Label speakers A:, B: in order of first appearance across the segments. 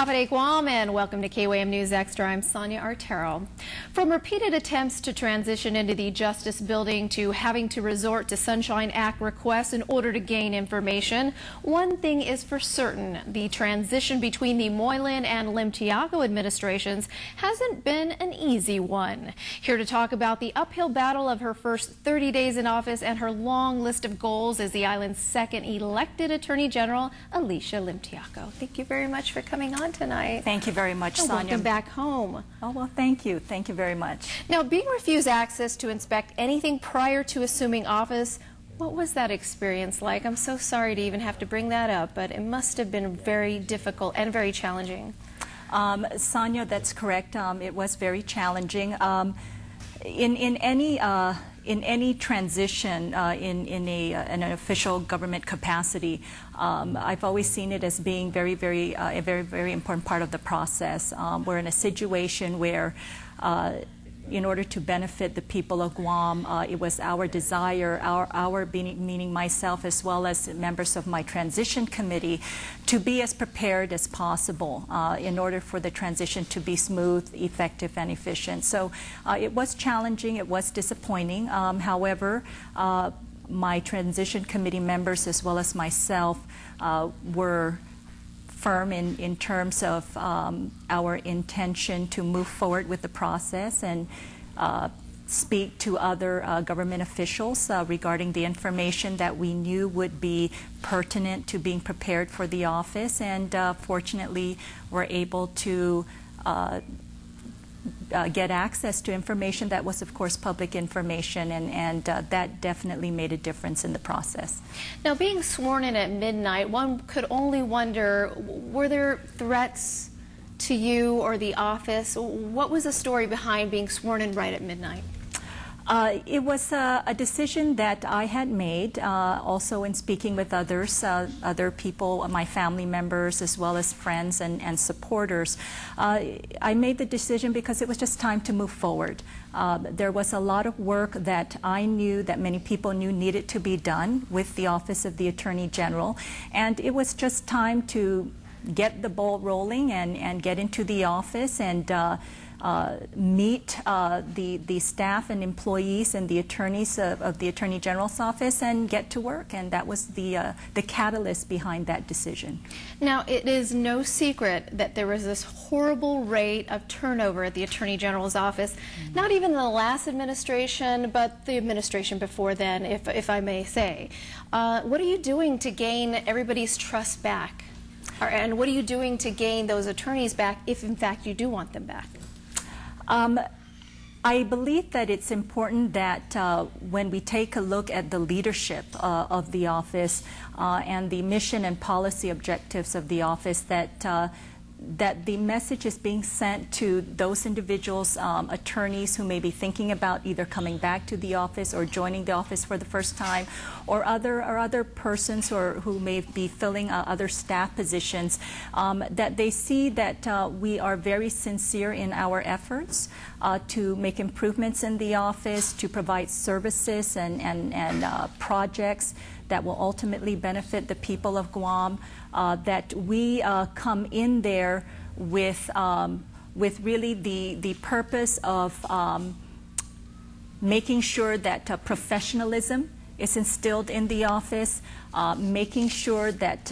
A: Kapade Guam and welcome to KYM News Extra. I'm Sonya Artero. From repeated attempts to transition into the Justice Building to having to resort to Sunshine Act requests in order to gain information, one thing is for certain: the transition between the Moylan and Limtiaco administrations hasn't been an easy one. Here to talk about the uphill battle of her first 30 days in office and her long list of goals is the island's second elected Attorney General, Alicia Limtiaco. Thank you very much for coming on tonight.
B: Thank you very much, Sonya.
A: Welcome back home.
B: Oh, well, thank you. Thank you very much.
A: Now, being refused access to inspect anything prior to assuming office, what was that experience like? I'm so sorry to even have to bring that up, but it must have been very difficult and very challenging.
B: Sonya, that's correct. It was very challenging. In any transition in an official government capacity, I've always seen it as being a very important part of the process. We're in a situation where in order to benefit the people of Guam, it was our desire, meaning myself as well as members of my transition committee, to be as prepared as possible in order for the transition to be smooth, effective, and efficient. So it was challenging, it was disappointing. However, my transition committee members as well as myself were firm in terms of our intention to move forward with the process and speak to other government officials regarding the information that we knew would be pertinent to being prepared for the office, and fortunately were able to get access to information that was, of course, public information, and that definitely made a difference in the process.
A: Now, being sworn in at midnight, one could only wonder, were there threats to you or the office? What was the story behind being sworn in right at midnight?
B: It was a decision that I had made, also in speaking with others, other people, my family members, as well as friends and supporters. I made the decision because it was just time to move forward. There was a lot of work that I knew, that many people knew, needed to be done with the Office of the Attorney General, and it was just time to get the ball rolling and get into the office and meet the staff and employees and the attorneys of the Attorney General's office and get to work, and that was the catalyst behind that decision.
A: Now, it is no secret that there was this horrible rate of turnover at the Attorney General's office, not even in the last administration, but the administration before then, if I may say. What are you doing to gain everybody's trust back? And what are you doing to gain those attorneys back, if in fact you do want them back?
B: I believe that it's important that when we take a look at the leadership of the office and the mission and policy objectives of the office, that the message is being sent to those individuals, attorneys who may be thinking about either coming back to the office or joining the office for the first time, or other persons who may be filling other staff positions, that they see that we are very sincere in our efforts to make improvements in the office, to provide services and projects that will ultimately benefit the people of Guam, that we come in there with really the purpose of making sure that professionalism is instilled in the office, making sure that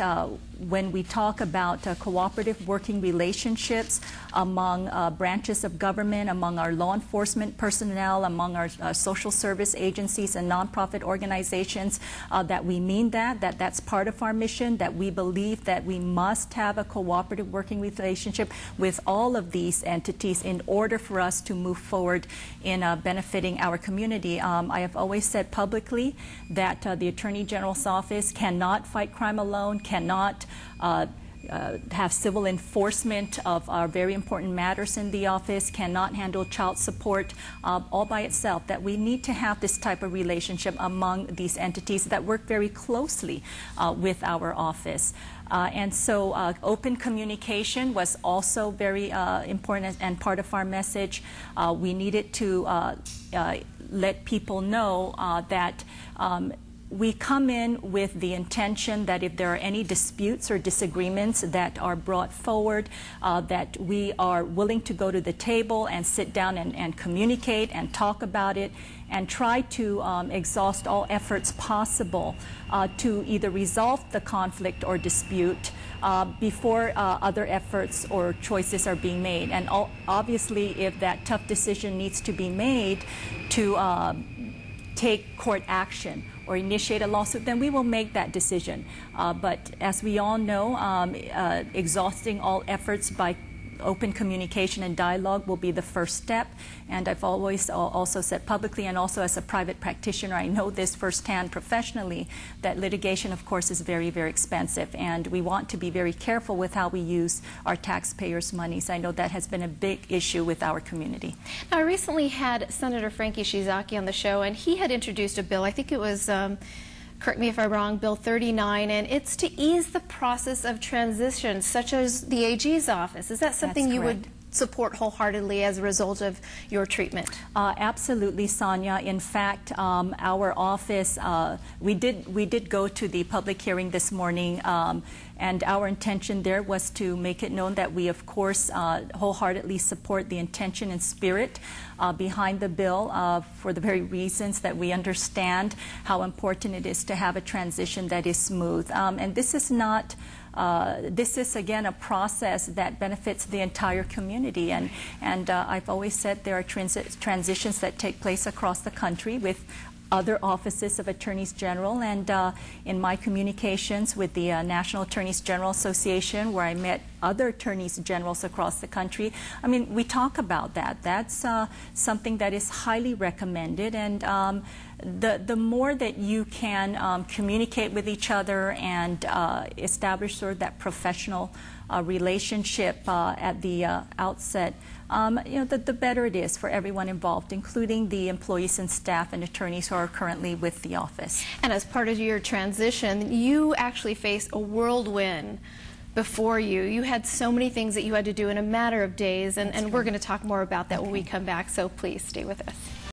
B: when we talk about cooperative working relationships among branches of government, among our law enforcement personnel, among our social service agencies and nonprofit organizations, that we mean that's part of our mission, that we believe that we must have a cooperative working relationship with all of these entities in order for us to move forward in benefiting our community. I have always said publicly that the Attorney General's office cannot fight crime alone, cannot have civil enforcement of our very important matters in the office, cannot handle child support all by itself, that we need to have this type of relationship among these entities that work very closely with our office. And so open communication was also very important and part of our message. We needed to let people know that we come in with the intention that if there are any disputes or disagreements that are brought forward, that we are willing to go to the table and sit down and communicate and talk about it and try to exhaust all efforts possible to either resolve the conflict or dispute before other efforts or choices are being made. And obviously, if that tough decision needs to be made to take court action or initiate a lawsuit, then we will make that decision. But as we all know, exhausting all efforts by open communication and dialogue will be the first step. And I've always also said publicly, and also as a private practitioner, I know this firsthand professionally, that litigation, of course, is very, very expensive. And we want to be very careful with how we use our taxpayers' monies. I know that has been a big issue with our community.
A: Now, I recently had Senator Frankie Shizaki on the show, and he had introduced a bill. I think it was correct me if I'm wrong, Bill 39, and it's to ease the process of transition, such as the AG's office. Is that something you would support wholeheartedly as a result of your treatment?
B: Absolutely, Sonya. In fact, our office, we did go to the public hearing this morning, and our intention there was to make it known that we, of course, wholeheartedly support the intention and spirit behind the bill for the very reasons that we understand how important it is to have a transition that is smooth. And this is not this is, again, a process that benefits the entire community. And I've always said there are transitions that take place across the country with other offices of attorneys general, and in my communications with the National Attorneys General Association, where I met other attorneys generals across the country, I mean, we talk about that. That's something that is highly recommended, and the more that you can communicate with each other and establish sort of that professional relationship at the outset, you know, the better it is for everyone involved, including the employees and staff and attorneys who are currently with the office.
A: And as part of your transition, you actually faced a whirlwind before you. You had so many things that you had to do in a matter of days, and we're going to talk more about that when we come back, so please stay with us.